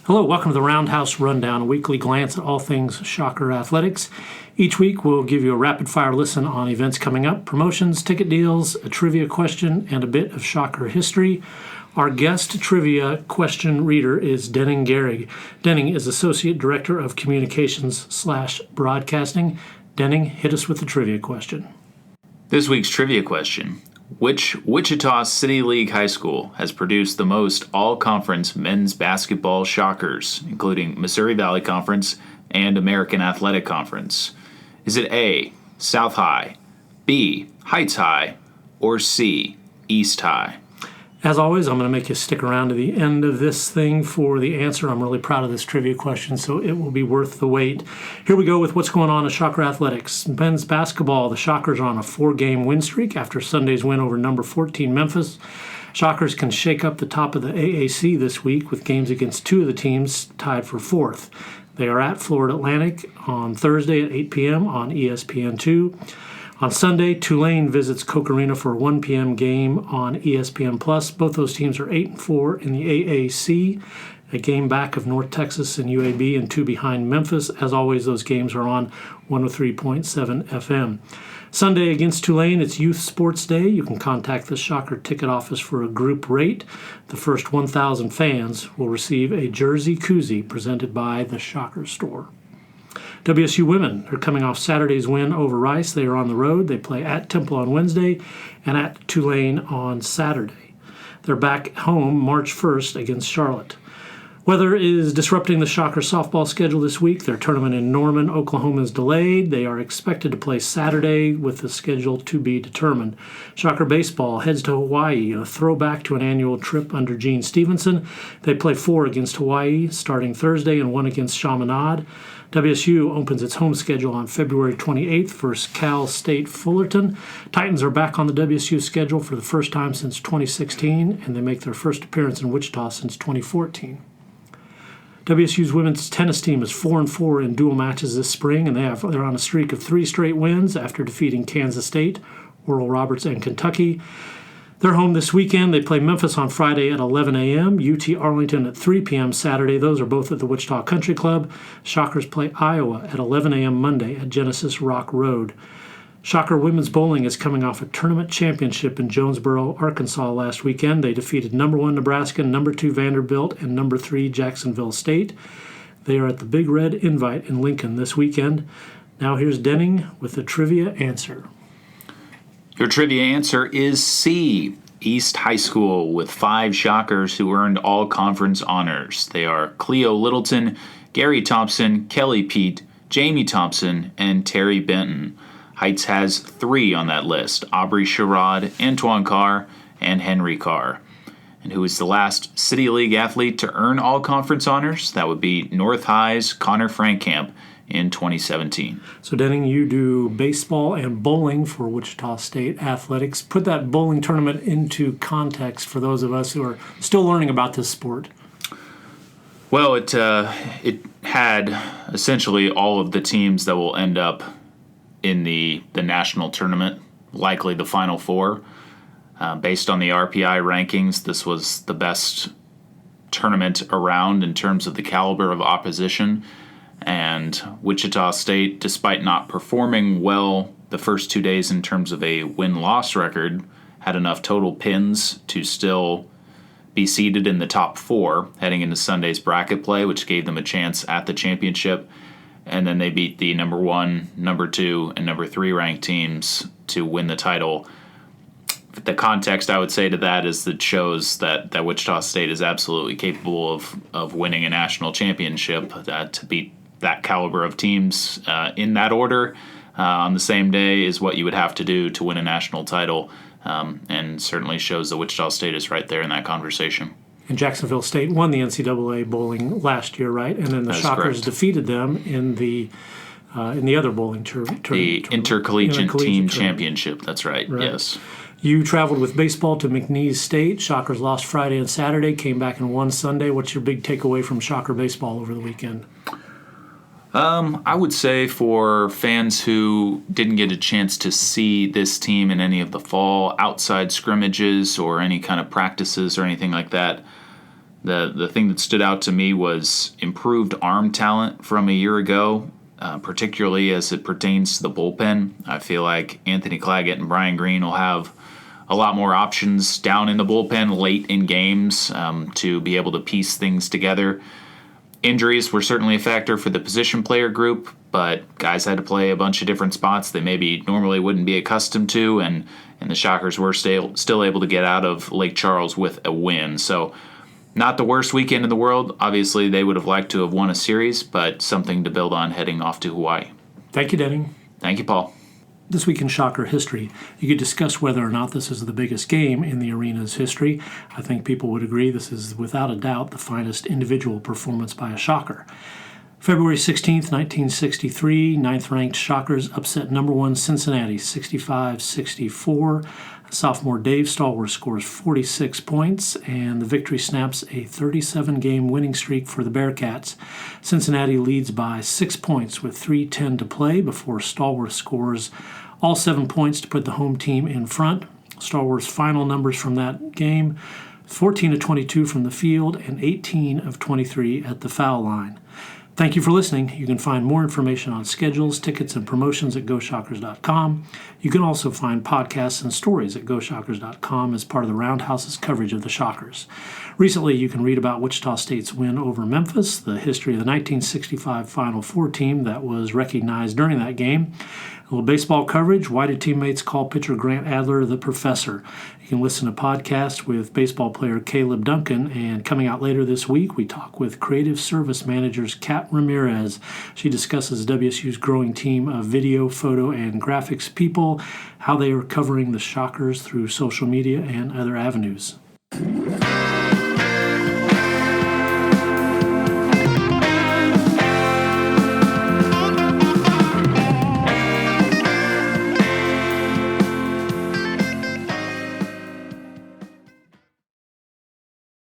Hello, welcome to the Roundhouse Rundown, a weekly glance at all things Shocker athletics. Each week we'll give you a rapid-fire listen on events coming up, promotions, ticket deals, a trivia question, and a bit of Shocker history. Our guest trivia question reader is Denning Gerig. Denning is Associate Director of Communications/Broadcasting. Denning, hit us with the trivia question. This week's trivia question. Which Wichita City League high school has produced the most all-conference men's basketball Shockers, including Missouri Valley Conference and American Athletic Conference? Is it A, South High, B, Heights High, or C, East High? As always, I'm going to make you stick around to the end of this thing for the answer. I'm really proud of this trivia question, so it will be worth the wait. Here we go with what's going on in Shocker Athletics. Men's basketball, the Shockers are on a 4-game win streak after Sunday's win over number 14 Memphis. Shockers can shake up the top of the AAC this week with games against two of the teams tied for 4th. They are at Florida Atlantic on Thursday at 8 p.m. on ESPN2. On Sunday, Tulane visits Koch Arena for a 1 p.m. game on ESPN+. Both those teams are 8-4 in the AAC, a game back of North Texas and UAB, and 2 behind Memphis. As always, those games are on 103.7 FM. Sunday against Tulane, it's Youth Sports Day. You can contact the Shocker ticket office for a group rate. The first 1,000 fans will receive a jersey koozie presented by the Shocker store. WSU women are coming off Saturday's win over Rice. They are on the road. They play at Temple on Wednesday and at Tulane on Saturday. They're back home March 1st against Charlotte. Weather is disrupting the Shocker softball schedule this week. Their tournament in Norman, Oklahoma is delayed. They are expected to play Saturday with the schedule to be determined. Shocker baseball heads to Hawaii, a throwback to an annual trip under Gene Stevenson. They play 4 against Hawaii starting Thursday and 1 against Chaminade. WSU opens its home schedule on February 28th versus Cal State Fullerton. Titans are back on the WSU schedule for the first time since 2016, and they make their first appearance in Wichita since 2014. WSU's women's tennis team is 4-4 in dual matches this spring, and they're on a streak of 3 straight wins after defeating Kansas State, Oral Roberts, and Kentucky. They're home this weekend. They play Memphis on Friday at 11 a.m., UT Arlington at 3 p.m. Saturday. Those are both at the Wichita Country Club. Shockers play Iowa at 11 a.m. Monday at Genesis Rock Road. Shocker women's bowling is coming off a tournament championship in Jonesboro, Arkansas last weekend. They defeated number 1 Nebraska, number 2 Vanderbilt, and number 3 Jacksonville State. They are at the Big Red Invite in Lincoln this weekend. Now here's Denning with the trivia answer. Your trivia answer is C, East High School, with 5 Shockers who earned all-conference honors. They are Cleo Littleton, Gary Thompson, Kelly Pete, Jamie Thompson, and Terry Benton. Heights has 3 on that list, Aubrey Sherrod, Antoine Carr, and Henry Carr. And who is the last City League athlete to earn all-conference honors? That would be North High's Connor Frankamp in 2017. So, Denning, you do baseball and bowling for Wichita State Athletics. Put that bowling tournament into context for those of us who are still learning about this sport. Well, it had essentially all of the teams that will end up in the national tournament, likely the Final Four. Based on the RPI rankings, this was the best tournament around in terms of the caliber of opposition. And Wichita State, despite not performing well the first 2 days in terms of a win-loss record, had enough total pins to still be seeded in the top 4 heading into Sunday's bracket play, which gave them a chance at the championship. And then they beat the number 1, number 2, and number 3 ranked teams to win the title. The context I would say to that is that shows that Wichita State is absolutely capable of winning a national championship. To beat that caliber of teams in that order on the same day is what you would have to do to win a national title, and certainly shows that Wichita State is right there in that conversation. And Jacksonville State won the NCAA bowling last year, right? And then the Shockers defeated them in the other bowling tournament. The Intercollegiate Team Championship, that's right, yes. You traveled with baseball to McNeese State. Shockers lost Friday and Saturday, came back and won Sunday. What's your big takeaway from Shocker baseball over the weekend? I would say for fans who didn't get a chance to see this team in any of the fall outside scrimmages or any kind of practices or anything like that, The thing that stood out to me was improved arm talent from a year ago, particularly as it pertains to the bullpen. I feel like Anthony Claggett and Brian Green will have a lot more options down in the bullpen late in games to be able to piece things together. Injuries were certainly a factor for the position player group, but guys had to play a bunch of different spots they maybe normally wouldn't be accustomed to, and the Shockers were still able to get out of Lake Charles with a win. So not the worst weekend in the world. Obviously, they would have liked to have won a series, but something to build on heading off to Hawaii. Thank you, Denning. Thank you, Paul. This week in Shocker history, you could discuss whether or not this is the biggest game in the arena's history. I think people would agree this is without a doubt the finest individual performance by a Shocker. February 16th, 1963, ninth-ranked Shockers upset number 1 Cincinnati 65-64. Sophomore Dave Stallworth scores 46 points, and the victory snaps a 37-game winning streak for the Bearcats. Cincinnati leads by 6 points with 3:10 to play before Stallworth scores all 7 points to put the home team in front. Stallworth's final numbers from that game, 14 of 22 from the field and 18 of 23 at the foul line. Thank you for listening. You can find more information on schedules, tickets, and promotions at GoShockers.com. You can also find podcasts and stories at GoShockers.com as part of the Roundhouse's coverage of the Shockers. Recently, you can read about Wichita State's win over Memphis, the history of the 1965 Final Four team that was recognized during that game. A little baseball coverage. Why did teammates call pitcher Grant Adler the Professor? You can listen to podcasts with baseball player Caleb Duncan, and coming out later this week, we talk with Creative Service Managers Kat Ramirez. She discusses WSU's growing team of video, photo, and graphics people, how they are covering the Shockers through social media and other avenues.